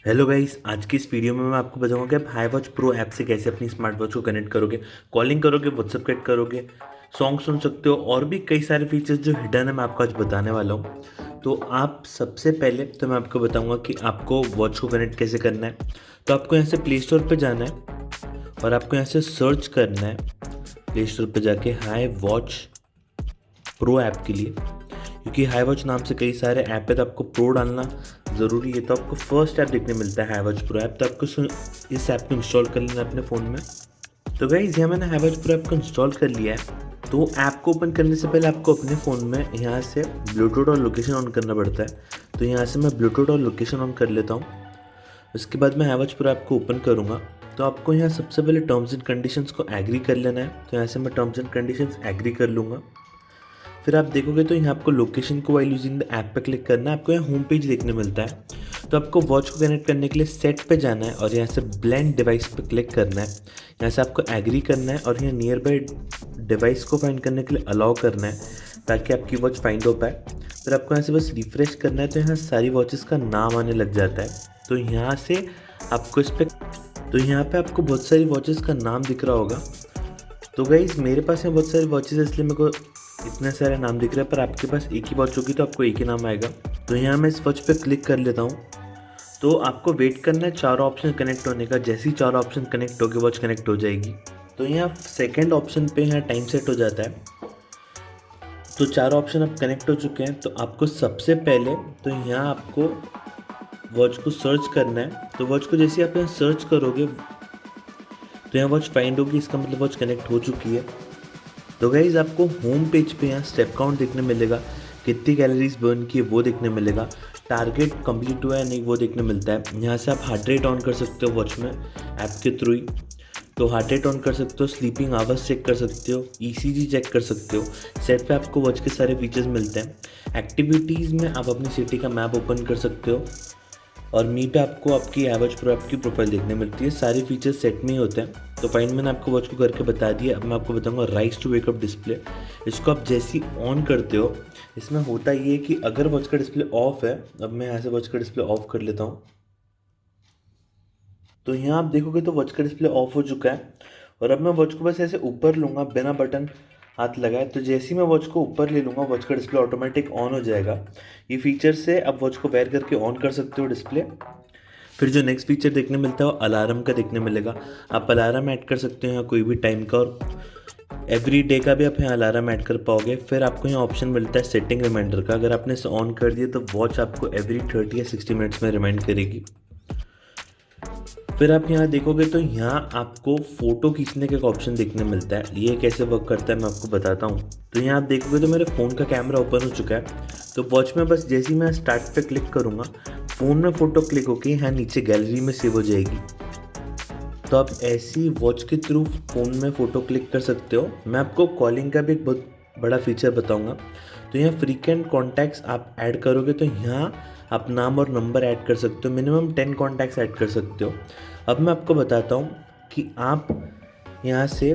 Hello guys, आज की इस वीडियो में मैं आपको बताऊंगा कि आप हाई वॉच प्रो ऐप से कैसे अपनी स्मार्ट वॉच को कनेक्ट करोगे, कॉलिंग करोगे, व्हाट्सएप कनेक्ट करोगे, सॉन्ग सुन सकते हो और भी कई सारे फीचर्स जो हिडन है मैं आपको आज बताने वाला हूँ। तो आप सबसे पहले तो मैं आपको बताऊंगा कि आपको वॉच को कनेक्ट कैसे करना है। तो आपको यहाँ से प्ले स्टोर पर जाना है और आपको यहाँ से सर्च करना है प्ले स्टोर पर जाके हाई वॉच प्रो ऐप के लिए, क्योंकि हाई वॉच नाम से कई सारे ऐप है तो आपको प्रो डालना ज़रूरी है। तो आपको फर्स्ट ऐप देखने मिलता है हाई वॉच प्रो ऐप, तो आपको इस ऐप को इंस्टॉल कर लेना है अपने फ़ोन में। तो गाइस यहाँ मैंने हाई वॉच प्रो ऐप को इंस्टॉल कर लिया है। तो ऐप को ओपन करने से पहले आपको अपने फ़ोन में यहाँ से ब्लूटूथ और लोकेशन ऑन करना पड़ता है। तो यहाँ से मैं ब्लूटूथ और लोकेशन ऑन कर लेता हूँ। उसके बाद मैं हाई वॉच प्रो ऐप को ओपन करूँगा। तो आपको यहाँ सबसे पहले टर्म्स एंड कंडीशंस को एग्री कर लेना है। तो यहाँ से मैं टर्म्स एंड कंडीशंस एग्री कर लूँगा। फिर आप देखोगे तो यहाँ आपको लोकेशन को वाइल यूजिंग द ऐप पे क्लिक करना है। आपको यहाँ होम पेज देखने मिलता है। तो आपको वॉच को कनेक्ट करने के लिए सेट पे जाना है और यहाँ से ब्लेंड डिवाइस पे क्लिक करना है। यहाँ से आपको एग्री करना है और यहाँ नियर बाई डिवाइस को फाइंड करने के लिए अलाउ करना है ताकि आपकी वॉच फाइंड हो पाए। फिर आपको यहाँ से बस रिफ्रेश करना है तो यहाँ सारी वॉचेस का नाम आने लग जाता है। तो यहाँ से आपको इस पर तो यहाँ पे आपको बहुत सारी वॉचेस का नाम दिख रहा होगा। तो गाइज मेरे पास यहाँ बहुत सारी वॉचेस है इसलिए मेरे को इतने सारे नाम दिख रहे हैं, पर आपके पास एक ही वॉच होगी तो आपको एक ही नाम आएगा। तो यहाँ मैं इस वॉच पे क्लिक कर लेता हूँ। तो आपको वेट करना है चारों ऑप्शन कनेक्ट होने का। जैसे ही चारों ऑप्शन कनेक्ट होगी वॉच कनेक्ट हो जाएगी। तो यहाँ सेकंड ऑप्शन पे यहाँ टाइम सेट हो जाता है। तो चारों ऑप्शन अब कनेक्ट हो चुके हैं। तो आपको सबसे पहले तो यहाँ आपको वॉच को सर्च करना है। तो वॉच को जैसे आप यहाँ सर्च करोगे तो यहाँ वॉच फाइंड होगी, इसका मतलब वॉच कनेक्ट हो चुकी है। तो गाइज आपको होम पेज पे यहाँ स्टेप काउंट देखने मिलेगा, कितनी कैलोरीज बर्न की है वो देखने मिलेगा, टारगेट कंप्लीट हुआ है नहीं वो देखने मिलता है। यहाँ से आप हार्ट रेट ऑन कर सकते हो वॉच में ऐप के थ्रू ही। तो हार्ट रेट ऑन कर सकते हो, स्लीपिंग आवर्स चेक कर सकते हो, ईसीजी चेक कर सकते हो। सेट पे आपको वॉच के सारे फीचर्स मिलते हैं। एक्टिविटीज़ में आप अपनी सिटी का मैप ओपन कर सकते हो और मी पे आपको आपकी एवरेज प्रो ऐप की प्रोफाइल देखने मिलती है। सारे फीचर्स सेट में ही होते हैं। तो फाइन मैंने आपको वॉच को करके बता दिया। अब मैं आपको बताऊंगा राइज टू वेकअप डिस्प्ले। इसको आप जैसे ही ऑन करते हो, इसमें होता ये है कि अगर वॉच का डिस्प्ले ऑफ है, अब मैं यहाँ से वॉच का डिस्प्ले ऑफ कर लेता हूँ। तो यहाँ आप देखोगे तो वॉच का डिस्प्ले ऑफ हो चुका है। और अब मैं वॉच को बस ऐसे ऊपर लूँगा बिना बटन हाथ लगाए। तो जैसे ही मैं वॉच को ऊपर ले लूँगा वॉच का डिस्प्ले ऑटोमेटिक ऑन हो जाएगा। ये फीचर से आप वॉच को वेयर करके ऑन कर सकते हो डिस्प्ले। फिर जो नेक्स्ट फीचर देखने मिलता है वो अलार्म का देखने मिलेगा। आप अलार्म ऐड कर सकते हो यहाँ कोई भी टाइम का, और एवरी डे का भी आप यहाँ अलार्म ऐड कर पाओगे। फिर आपको यहाँ ऑप्शन मिलता है सेटिंग रिमाइंडर का। अगर आपने इसे ऑन कर दिया तो वॉच आपको एवरी 30 या 60 मिनट्स में रिमाइंड करेगी। फिर आप यहाँ देखोगे तो यहाँ आपको फ़ोटो खींचने का एक ऑप्शन देखने मिलता है। ये कैसे वर्क करता है मैं आपको बताता हूँ। तो यहाँ आप देखोगे तो मेरे फ़ोन का कैमरा ओपन हो चुका है। तो वॉच में बस जैसे ही मैं स्टार्ट पे क्लिक करूँगा फ़ोन में फ़ोटो क्लिक होकर यहाँ नीचे गैलरी में सेव हो जाएगी। तो आप ऐसी वॉच के थ्रू फ़ोन में फ़ोटो क्लिक कर सकते हो। मैं आपको कॉलिंग का भी एक बहुत बड़ा फीचर बताऊंगा। तो यहाँ फ्रीक्वेंट कॉन्टैक्ट्स आप ऐड करोगे तो यहाँ आप नाम और नंबर ऐड कर सकते हो। मिनिमम 10 कॉन्टैक्ट्स ऐड कर सकते हो। अब मैं आपको बताता हूँ कि आप यहाँ से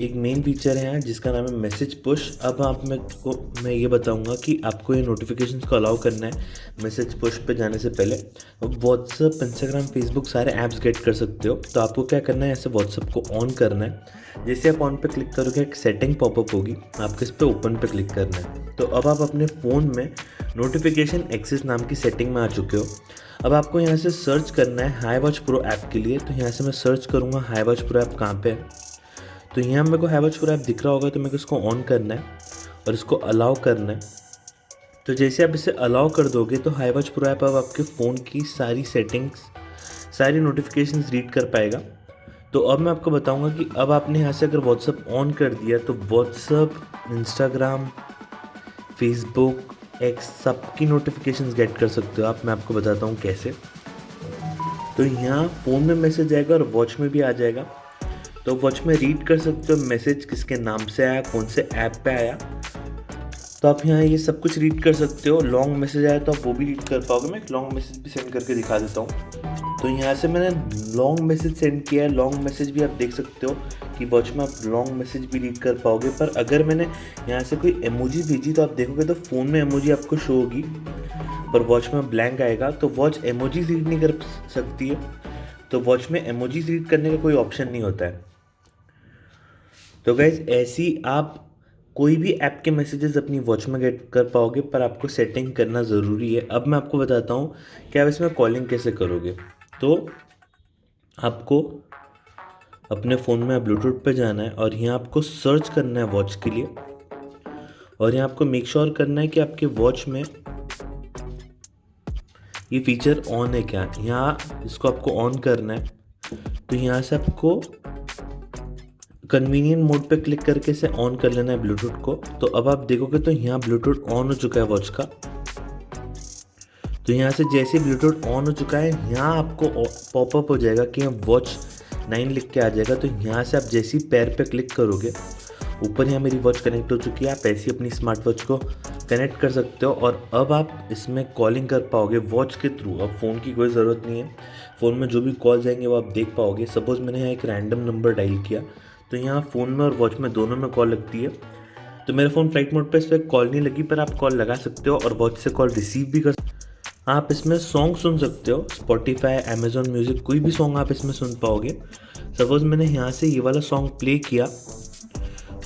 एक मेन फीचर है यहाँ जिसका नाम है मैसेज पुश। अब आप मैं ये बताऊंगा कि आपको ये नोटिफिकेशंस को अलाउ करना है मैसेज पुश पे जाने से पहले। व्हाट्सअप, इंस्टाग्राम, फेसबुक सारे ऐप्स गेट कर सकते हो। तो आपको क्या करना है, ऐसे व्हाट्सअप को ऑन करना है। जैसे आप ऑन पे क्लिक करोगे एक सेटिंग पॉपअप होगी, आपको इस पर ओपन पे क्लिक करना है। तो अब आप अपने फ़ोन में नोटिफिकेशन एक्सेस नाम की सेटिंग में आ चुके हो। अब आपको यहाँ से सर्च करना है हाई वॉच प्रो ऐप के लिए। तो यहाँ से मैं सर्च करूँगा हाई वॉच प्रो ऐप कहाँ पे है। तो यहाँ मेरे को हाई वॉच प्रो ऐप दिख रहा होगा। तो मेरे को इसको ऑन करना है और इसको अलाउ करना है। तो जैसे आप इसे अलाउ कर दोगे तो हाई वॉच प्रो ऐप अब आपके फ़ोन की सारी सेटिंग्स, सारी नोटिफिकेशंस रीड कर पाएगा। तो अब मैं आपको बताऊंगा कि अब आपने यहाँ से अगर व्हाट्सअप ऑन कर दिया तो व्हाट्सअप, इंस्टाग्राम, फेसबुक, एक्स सबकी नोटिफिकेशंस गेट कर सकते हो आप। मैं आपको बताता हूँ कैसे। तो यहाँ फ़ोन में मैसेज आएगा और वॉच में भी आ जाएगा। तो वॉच में रीड कर सकते हो मैसेज किसके नाम से आया, कौन से ऐप पे आया। तो आप यहाँ ये सब कुछ रीड कर सकते हो। लॉन्ग मैसेज आया तो आप वो भी रीड कर पाओगे। मैं एक लॉन्ग मैसेज भी सेंड करके दिखा देता हूँ। तो यहाँ से मैंने लॉन्ग मैसेज सेंड किया है। लॉन्ग मैसेज भी आप देख सकते हो कि वॉच में आप लॉन्ग मैसेज भी रीड कर पाओगे। पर अगर मैंने यहाँ से कोई इमोजी भेजी तो आप देखोगे तो फ़ोन में इमोजी आपको शो होगी पर वॉच में ब्लैंक आएगा। तो वॉच इमोजीज रीड नहीं कर सकती है, तो वॉच में इमोजीज रीड करने का कोई ऑप्शन नहीं होता है। तो गाइज ऐसी आप कोई भी ऐप के मैसेजेस अपनी वॉच में गेट कर पाओगे, पर आपको सेटिंग करना ज़रूरी है। अब मैं आपको बताता हूँ कि आप इसमें कॉलिंग कैसे करोगे। तो आपको अपने फ़ोन में ब्लूटूथ पे जाना है और यहाँ आपको सर्च करना है वॉच के लिए, और यहाँ आपको मेक श्योर करना है कि आपके वॉच में ये फीचर ऑन है क्या। यहाँ इसको आपको ऑन करना है। तो यहाँ से आपको कन्वीनियंट मोड पे क्लिक करके इसे ऑन कर लेना है ब्लूटूथ को। तो अब आप देखोगे तो यहाँ ब्लूटूथ ऑन हो चुका है वॉच का। तो यहाँ से जैसे ब्लूटूथ ऑन हो चुका है, यहाँ आपको पॉपअप हो जाएगा कि वॉच 9 लिख के आ जाएगा। तो यहाँ से आप जैसे ही पैर पे क्लिक करोगे, ऊपर यहाँ मेरी वॉच कनेक्ट हो चुकी है। आप ऐसे ही अपनी स्मार्ट वॉच को कनेक्ट कर सकते हो और अब आप इसमें कॉलिंग कर पाओगे वॉच के थ्रू। अब फ़ोन की कोई ज़रूरत नहीं है। फ़ोन में जो भी कॉल जाएंगे वो आप देख पाओगे। सपोज़ मैंने यहाँ एक रैंडम नंबर डायल किया, तो यहाँ फ़ोन में और वॉच में दोनों में कॉल लगती है। तो मेरा फ़ोन फ्लाइट मोड पे इस पर कॉल नहीं लगी, पर आप कॉल लगा सकते हो और वॉच से कॉल रिसीव भी कर। आप इसमें सॉन्ग सुन सकते हो, स्पॉटिफाई, अमेजॉन म्यूज़िक, कोई भी सॉन्ग आप इसमें सुन पाओगे। सपोज़ मैंने यहाँ से ये वाला सॉन्ग प्ले किया,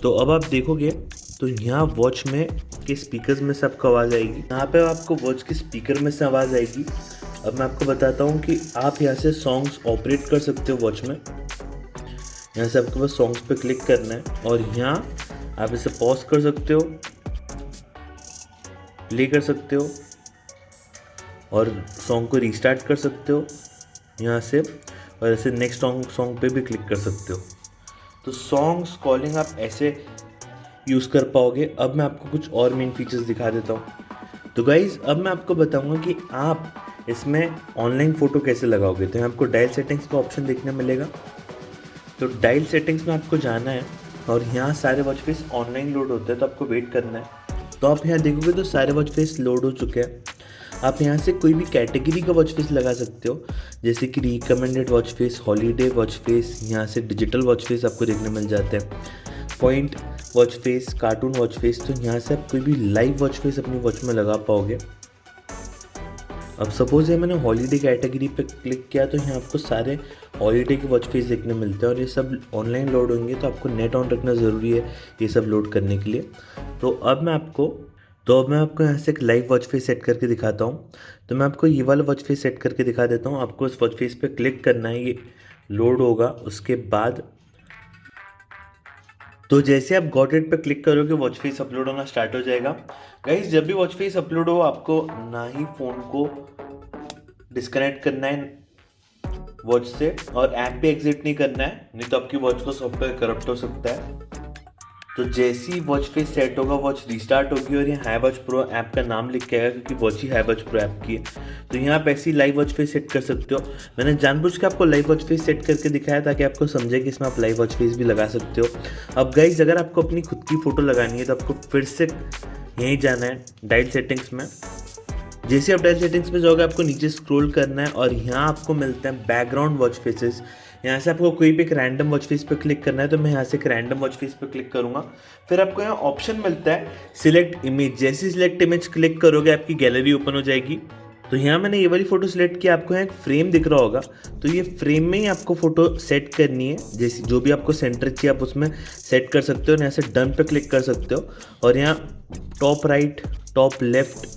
तो अब आप देखोगे तो यहाँ वॉच में के स्पीकर्स में से आपको आवाज़ आएगी। यहाँ पे आपको वॉच के स्पीकर में से आवाज़ आएगी। अब मैं आपको बताता हूँ कि आप यहाँ से सॉन्ग्स ऑपरेट कर सकते हो वॉच में। यहाँ से आपको बस सॉन्ग्स पे क्लिक करना है और यहाँ आप इसे पॉज कर सकते हो, प्ले कर सकते हो और सॉन्ग को रीस्टार्ट कर सकते हो यहाँ से, और ऐसे नेक्स्ट सॉन्ग पे भी क्लिक कर सकते हो। तो सॉन्ग्स कॉलिंग आप ऐसे यूज़ कर पाओगे। अब मैं आपको कुछ और मेन फीचर्स दिखा देता हूँ। तो गाइज़ अब मैं आपको बताऊँगा कि आप इसमें ऑनलाइन फ़ोटो कैसे लगाओगे। तो यहाँ आपको डायल सेटिंग्स का ऑप्शन देखने मिलेगा। तो डायल सेटिंग्स में आपको जाना है और यहाँ सारे वॉच फेस ऑनलाइन लोड होते हैं, तो आपको वेट करना है। तो आप यहाँ देखोगे तो सारे वॉच फेस लोड हो चुके हैं। आप यहाँ से कोई भी कैटेगरी का वॉच फेस लगा सकते हो, जैसे कि recommended watch face, holiday watch face, यहाँ से डिजिटल वॉच फेस आपको देखने मिल जाते हैं, point watch face, cartoon watch face. तो यहाँ से आप कोई भी लाइव वॉच फेस अपनी वॉच में लगा पाओगे। अब सपोज ये मैंने हॉलीडे कैटेगरी पे क्लिक किया, तो यहाँ आपको सारे हॉलीडे के वॉच फेस देखने मिलते हैं और ये सब ऑनलाइन लोड होंगे, तो आपको नेट ऑन रखना ज़रूरी है ये सब लोड करने के लिए। तो अब मैं आपको यहाँ से एक लाइव वॉच फेस सेट करके दिखाता हूँ। तो मैं आपको ये वाला वॉच फेस सेट करके दिखा देता हूँ। आपको इस वॉच फेस पे क्लिक करना है, ये लोड होगा। उसके बाद तो जैसे आप गॉट इट पे क्लिक करोगे वॉच फेस अपलोड होना स्टार्ट हो जाएगा। गाइस जब भी वॉच फेस अपलोड हो, आपको ना ही फ़ोन को डिस्कनेक्ट करना है वॉच से और ऐप पे एग्जिट नहीं करना है, नहीं तो आपकी वॉच को सॉफ्टवेयर करप्ट हो सकता है। तो जैसे ही वॉच फेस सेट होगा, वॉच रीस्टार्ट होगी और ये हाई वॉच प्रो ऐप का नाम लिख के आएगा, क्योंकि वॉच ही हाई वॉच प्रो ऐप की है। तो यहाँ आप ऐसी लाइव वॉच फेस सेट कर सकते हो। मैंने जानबूझ के आपको लाइव वॉच फेस सेट करके दिखाया ताकि आपको समझे कि इसमें आप लाइव वॉच फेस भी लगा सकते हो। अब गाइज अगर आपको अपनी खुद की फ़ोटो लगानी है तो आपको फिर से यहीं जाना है डायल सेटिंग्स में। जैसे आप डायल सेटिंग्स में जाओगे, आपको नीचे स्क्रॉल करना है और यहाँ आपको मिलते हैं बैकग्राउंड वॉच फेसेस। यहाँ से आपको कोई भी एक रैंडम वॉच फेस पे क्लिक करना है, तो मैं यहाँ से एक रैंडम वॉच फेस पे क्लिक करूँगा। फिर आपको यहाँ ऑप्शन मिलता है सिलेक्ट इमेज। जैसे सिलेक्ट इमेज क्लिक करोगे, आपकी गैलरी ओपन हो जाएगी। तो यहाँ मैंने ये वाली फ़ोटो सेलेक्ट किया, आपको यहाँ एक फ्रेम दिख रहा होगा। तो ये फ्रेम में ही आपको फ़ोटो सेट करनी है। जैसे जो भी आपको सेंटर चाहिए आप उसमें सेट कर सकते हो। यहाँ से डन पे क्लिक कर सकते हो और यहाँ टॉप राइट, टॉप लेफ्ट,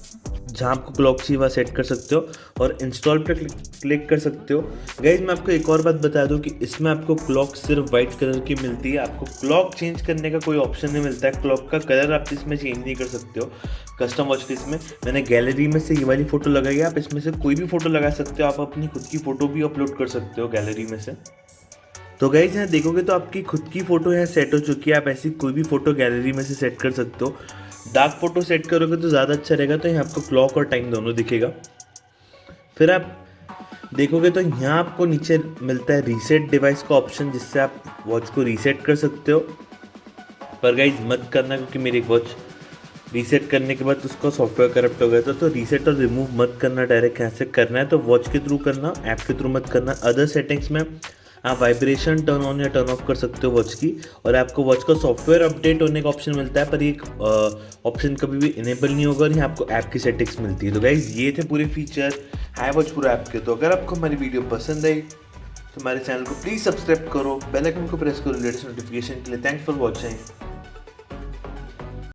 जहाँ आपको क्लॉक चाहिए वहाँ सेट कर सकते हो और इंस्टॉल पे क्लिक कर सकते हो। गाइज मैं आपको एक और बात बता दूं कि इसमें आपको क्लॉक सिर्फ वाइट कलर की मिलती है। आपको क्लॉक चेंज करने का कोई ऑप्शन नहीं मिलता है। क्लॉक का कलर आप इसमें चेंज नहीं कर सकते हो। कस्टम वॉच फेस में मैंने गैलरी में से ये वाली फ़ोटो लगाई है, आप इसमें से कोई भी फ़ोटो लगा सकते हो। आप अपनी खुद की फ़ोटो भी अपलोड कर सकते हो गैलरी में से। तो गाइज यहाँ देखोगे तो आपकी खुद की फ़ोटो यहाँ सेट हो चुकी है। आप ऐसी कोई भी फ़ोटो गैलरी में से सेट कर सकते हो। डार्क फोटो सेट करोगे तो ज़्यादा अच्छा रहेगा। तो यहाँ आपको क्लॉक और टाइम दोनों दिखेगा। फिर आप देखोगे तो यहाँ आपको नीचे मिलता है रीसेट डिवाइस का ऑप्शन, जिससे आप वॉच को रीसेट कर सकते हो। पर गाइज मत करना, क्योंकि मेरी वॉच रीसेट करने के बाद उसका सॉफ्टवेयर करप्ट हो गया था, तो रीसेट और रिमूव मत करना, डायरेक्ट यहाँ से करना है तो वॉच के थ्रू करना, ऐप के थ्रू मत करना। अदर सेटिंग्स में आप वाइब्रेशन टर्न ऑन या टर्न ऑफ कर सकते हो वॉच की, और आपको वॉच का सॉफ्टवेयर अपडेट होने का ऑप्शन मिलता है, पर ये ऑप्शन कभी भी इनेबल नहीं होगा और यहाँ आपको ऐप की सेटिंग्स मिलती है। तो गाइज ये थे पूरे फीचर हाईवॉच प्रो ऐप के। तो अगर आपको हमारी वीडियो पसंद आई तो हमारे चैनल को प्लीज़ सब्सक्राइब करो, बेल आइकन को प्रेस करो लेटेस्ट नोटिफिकेशन के लिए। Thanks for watching.